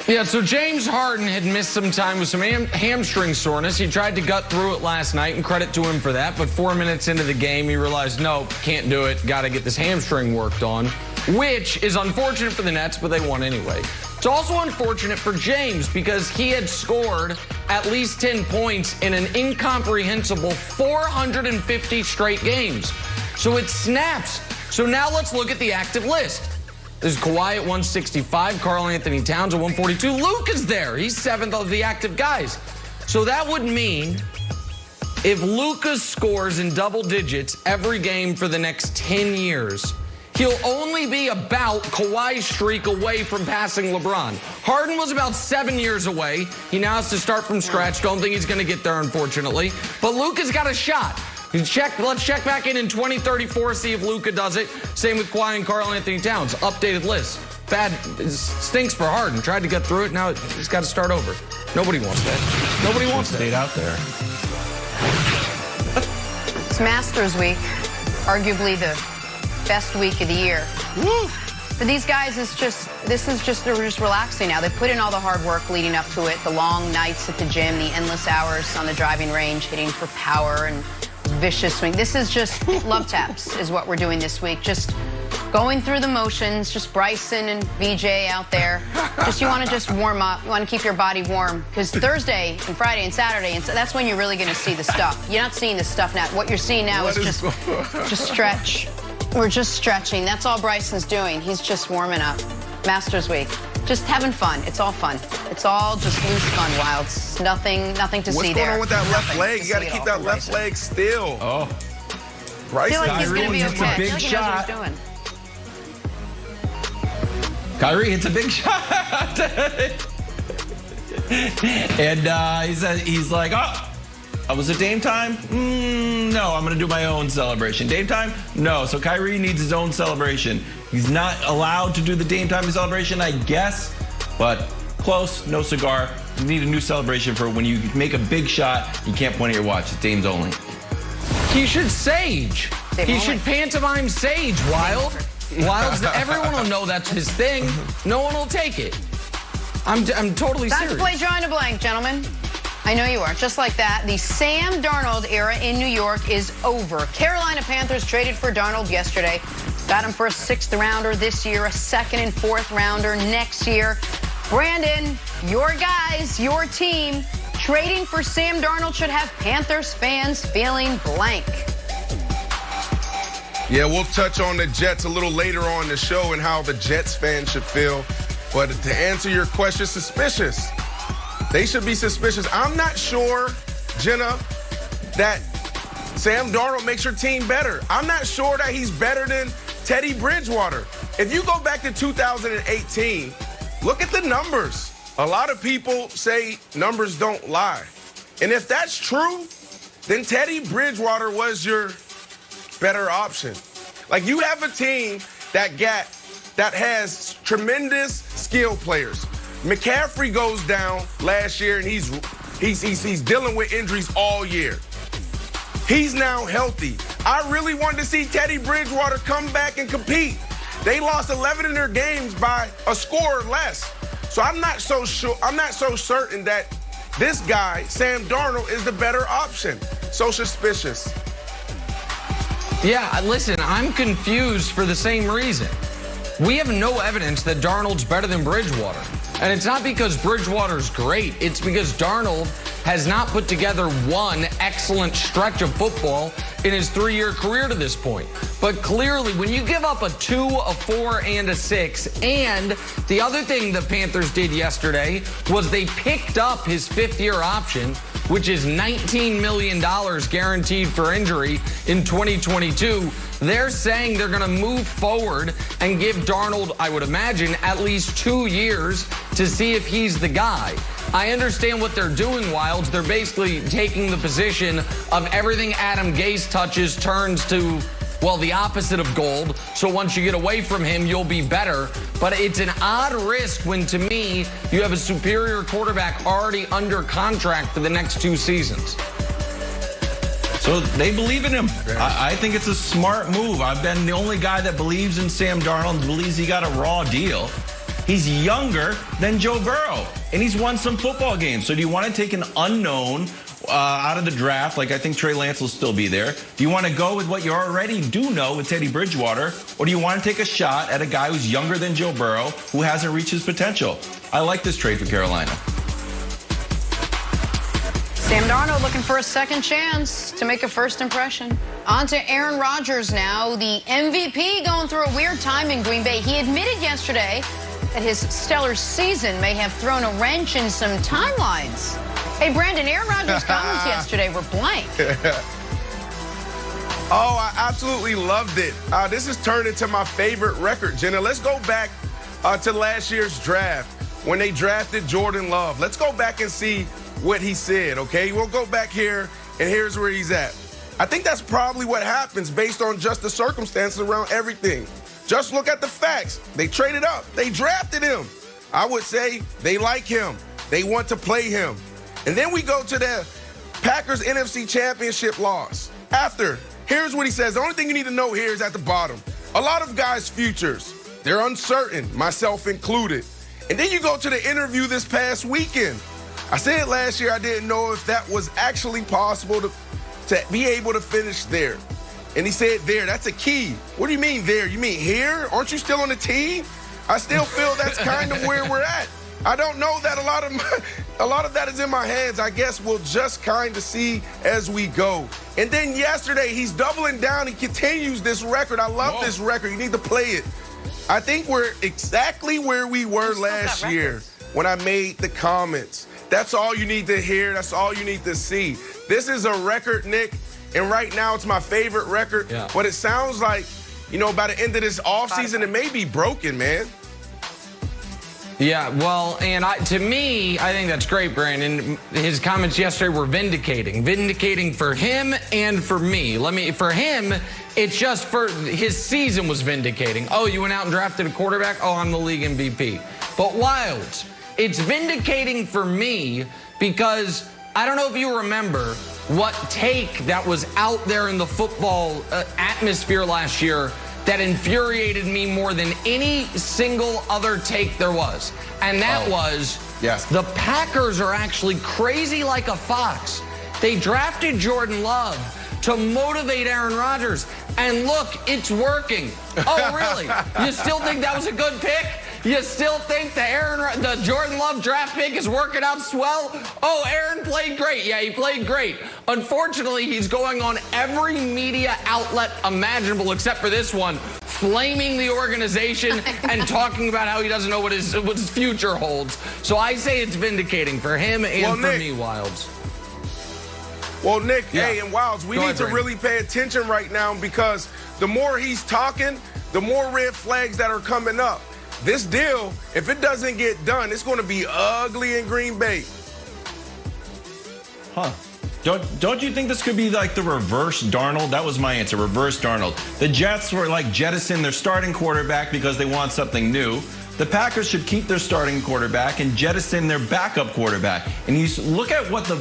Yeah, so James Harden had missed some time with some hamstring soreness. He tried to gut through it last night, and credit to him for that. But 4 minutes into the game, he realized, no, can't do it. Got to get this hamstring worked on, which is unfortunate for the Nets, but they won anyway. It's also unfortunate for James because he had scored at least 10 points in an incomprehensible 450 straight games. So it snaps. So now let's look at the active list. There's Kawhi at 165, Karl Anthony Towns at 142. Luka's there. He's 7th of the active guys. So that would mean if Luka scores in double digits every game for the next 10 years, he'll only be about Kawhi's streak away from passing LeBron. Harden was about 7 years away. He now has to start from scratch. Don't think he's going to get there, unfortunately. But Luka's got a shot. Let's check back in 2034, see if Luka does it. Same with Kawhi and Karl Anthony Towns. Updated list. Bad. It stinks for Harden. Tried to get through it. Now he's got to start over. Nobody wants that. Nobody wants that. Stayed out there. It's Masters Week. Arguably the best week of the year. Woo! For these guys, they're just relaxing now. They put in all the hard work leading up to it, the long nights at the gym, the endless hours on the driving range, hitting for power and vicious swing. This is just love taps is what we're doing this week. Just going through the motions, just Bryson and VJ out there. You want to just warm up. You want to keep your body warm because Thursday and Friday and Saturday, and so that's when you're really going to see the stuff. You're not seeing the stuff now. What you're seeing now is just stretch. We're just stretching. That's all Bryson's doing. He's just warming up. Masters Week. Just having fun. It's all fun. It's all just loose fun, Wilds. Nothing to see there. What's going on with that left leg? You got to keep that left leg still. Oh. I feel like he's going to be okay. A big shot. He knows what he's doing. Kyrie hits a big shot. And he's like, oh, was it Dame time? No, I'm going to do my own celebration. Dame time? No. So Kyrie needs his own celebration. He's not allowed to do the Dame time celebration, I guess, but close, no cigar. You need a new celebration for when you make a big shot, you can't point at your watch. It's Dame's only. He should sage. He should pantomime sage, Wild. Wilds, everyone will know that's his thing. No one will take it. I'm totally serious. Time to play drawing a blank, gentlemen. I know you are. Just like that, the Sam Darnold era in New York is over. Carolina Panthers traded for Darnold yesterday. Got him for a 6th rounder this year, a 2nd and 4th rounder next year. Brandon, your guys, your team, trading for Sam Darnold should have Panthers fans feeling blank. Yeah, we'll touch on the Jets a little later on the show and how the Jets fans should feel. But to answer your question, suspicious. They should be suspicious. I'm not sure, Jenna, that Sam Darnold makes your team better. I'm not sure that he's better than Teddy Bridgewater. If you go back to 2018, look at the numbers. A lot of people say numbers don't lie. And if that's true, then Teddy Bridgewater was your better option. Like, you have a team that has tremendous skill players. McCaffrey goes down last year, and he's dealing with injuries all year. He's now healthy. I really wanted to see Teddy Bridgewater come back and compete. They lost 11 in their games by a score or less. So I'm not so certain that this guy, Sam Darnold, is the better option. So suspicious. Yeah, listen, I'm confused for the same reason. We have no evidence that Darnold's better than Bridgewater. And it's not because Bridgewater's great. It's because Darnold has not put together one excellent stretch of football in his 3-year career to this point. But clearly, when you give up a 2, a 4, and a 6, and the other thing the Panthers did yesterday was they picked up his 5th-year option, which is $19 million guaranteed for injury in 2022. They're saying they're going to move forward and give Darnold, I would imagine, at least 2 years to see if he's the guy. I understand what they're doing, Wilds. They're basically taking the position of everything Adam Gase touches turns to, well, the opposite of gold. So once you get away from him, you'll be better. But it's an odd risk when, to me, you have a superior quarterback already under contract for the next 2 seasons. So they believe in him. I think it's a smart move. I've been the only guy that believes in Sam Darnold and believes he got a raw deal. He's younger than Joe Burrow, and he's won some football games. So do you want to take an unknown out of the draft, like I think Trey Lance will still be there? Do you want to go with what you already do know with Teddy Bridgewater? Or do you want to take a shot at a guy who's younger than Joe Burrow, who hasn't reached his potential? I like this trade for Carolina. Sam Darnold looking for a second chance to make a first impression. On to Aaron Rodgers now, the MVP going through a weird time in Green Bay. He admitted yesterday that his stellar season may have thrown a wrench in some timelines. Hey, Brandon, Aaron Rodgers' comments yesterday were blank. Oh, I absolutely loved it. This has turned into my favorite record, Jenna. Let's go back to last year's draft when they drafted Jordan Love. Let's go back and see what he said, okay? We'll go back here, and here's where he's at. I think that's probably what happens based on just the circumstances around everything. Just look at the facts. They traded up. They drafted him. I would say they like him. They want to play him. And then we go to the Packers NFC Championship loss. Here's what he says. The only thing you need to know here is at the bottom. A lot of guys' futures, they're uncertain, myself included. And then you go to the interview this past weekend. I said last year I didn't know if that was actually possible to be able to finish there. And he said there, that's a key. What do you mean there? You mean here? Aren't you still on the team? I still feel that's kind of where we're at. I don't know that a lot of that is in my hands. I guess we'll just kind of see as we go. And then yesterday, he's doubling down. He continues this record. I love this record. You need to play it. I think we're exactly where we were last year when I made the comments. That's all you need to hear. That's all you need to see. This is a record, Nick, and right now it's my favorite record. Yeah. But it sounds like, by the end of this offseason, it may be broken, man. Yeah, well, and to me, I think that's great, Brandon. His comments yesterday were vindicating for him and for me. For him, it's just for his season was vindicating. Oh, you went out and drafted a quarterback? Oh, I'm the league MVP. But Wilds, it's vindicating for me because I don't know if you remember what take that was out there in the football atmosphere last year that infuriated me more than any single other take there was. And that was, the Packers are actually crazy like a fox. They drafted Jordan Love to motivate Aaron Rodgers. And look, it's working. Oh, really? You still think that was a good pick? You still think the Jordan Love draft pick is working out swell? Oh, Aaron played great. Yeah, he played great. Unfortunately, he's going on every media outlet imaginable except for this one, flaming the organization and talking about how he doesn't know what his future holds. So I say it's vindicating for him and for me, Wilds. Well, Nick, hey, and Wilds, we need to really pay attention right now because the more he's talking, the more red flags that are coming up. This deal, if it doesn't get done, it's going to be ugly in Green Bay. Huh. Don't you think this could be like the reverse Darnold? That was my answer, reverse Darnold. The Jets were like jettison their starting quarterback because they want something new. The Packers should keep their starting quarterback and jettison their backup quarterback. And you look at what the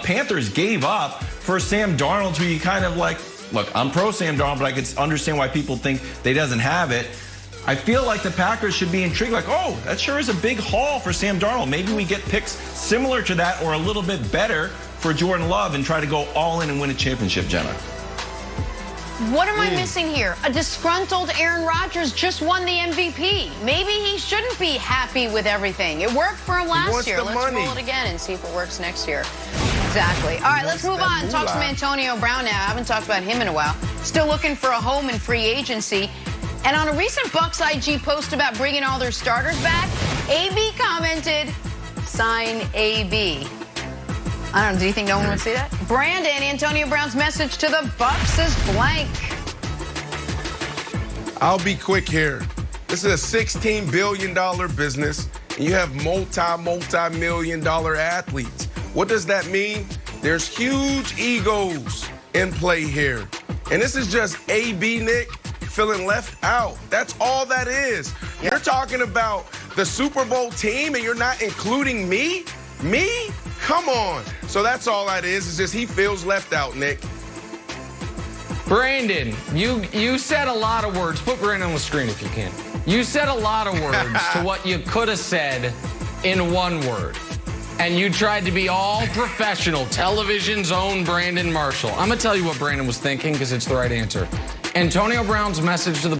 Panthers gave up for Sam Darnold, who you kind of like, look, I'm pro Sam Darnold, but I could understand why people think they doesn't have it. I feel like the Packers should be intrigued, like, oh, that sure is a big haul for Sam Darnold. Maybe we get picks similar to that or a little bit better for Jordan Love and try to go all in and win a championship, Jenna. What am I missing here? A disgruntled Aaron Rodgers just won the MVP. Maybe he shouldn't be happy with everything. It worked for him last year. Let's roll it again and see if it works next year. Exactly. All right, let's move on. Talk some Antonio Brown now. I haven't talked about him in a while. Still looking for a home in free agency. And on a recent Bucks IG post about bringing all their starters back, AB commented, sign AB. I don't know, do you think no one would see that? Brandon, Antonio Brown's message to the Bucks is blank. I'll be quick here. This is a $16 billion business, and you have multi-million-dollar athletes. What does that mean? There's huge egos in play here. And this is just AB, Nick, feeling left out. That's all that is. You're talking about the Super Bowl team and you're not including me? Me? Come on. So that's all that is. It's just he feels left out, Nick. Brandon, you said a lot of words. Put Brandon on the screen if you can. You said a lot of words to what you could have said in one word. And you tried to be all professional. Television's own Brandon Marshall. I'm going to tell you what Brandon was thinking because it's the right answer. Antonio Brown's message to the